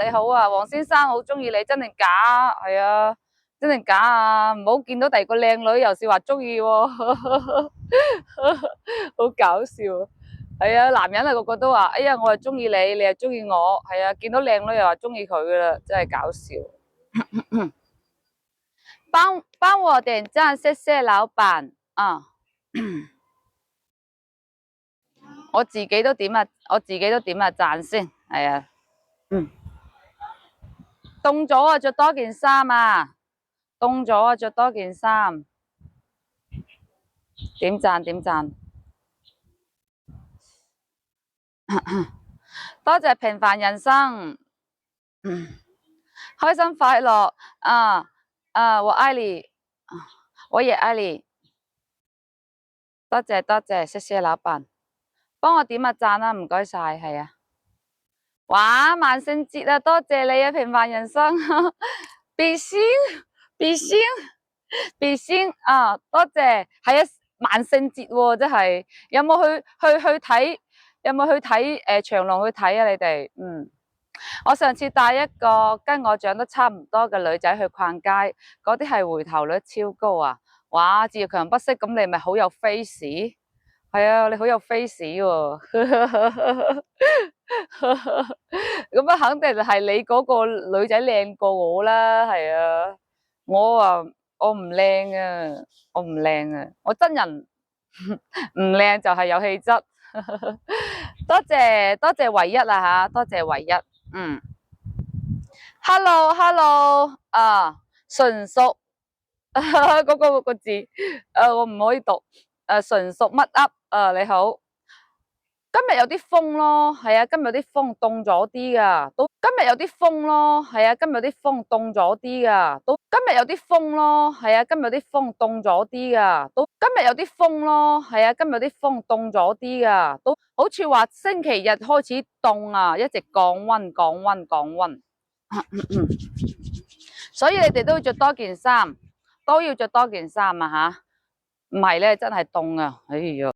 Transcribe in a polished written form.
你好啊，黃先生，好中意你，真定假？係啊，真定假啊？唔好見到第二個靚女，又是話中意喎，好搞笑。係啊，男人啊個個都話，哎呀，我係中意你，你又中意我，係啊，見到靚女又話中意佢噶啦，真係搞笑。幫我點讚，謝謝老闆啊！我自己都點啊讚先，係啊，凍咗啊，着多件衫啊，凍咗啊，着多件衫，點讚點讚，多謝平凡人生，開心快樂啊，我愛你，我也愛你，多謝多謝，謝謝老闆，幫我點讚啦，唔該晒，係啊。哇，萬聖節啊，多謝你啊，平凡人生，比心比心比心啊，多謝，係啊，萬聖節喎，真係，有冇去睇？有冇去睇長隆去睇啊？你哋，我上次帶一個跟我長得差唔多嘅女仔去逛街，嗰啲係回頭率超高啊！哇，自強不息，咁你咪好有 face？係啊，你好有 face 喎，咁啊肯定就係你嗰個女仔靚過我啦，係啊，我唔靚啊，我唔靚啊，我真人唔靚就係有氣質，多謝唯一啊吓，多謝唯一，hello hello 啊，純屬嗰個字，我唔可以讀，純屬乜噏，你好。今日有啲風咯，係啊，今日有啲風凍咗啲噶，今日有啲風咯，係啊，今日有啲風凍咗啲噶，今日有啲風咯，係啊，今日有啲風凍咗啲噶，今日有啲風咯，係啊，今日有啲風凍咗啲噶，好似話星期日開始凍啊，一直降溫降溫降溫，所以你哋都要着多件衫，都要着多件衫啊吓，唔係咧真係凍啊，哎呀。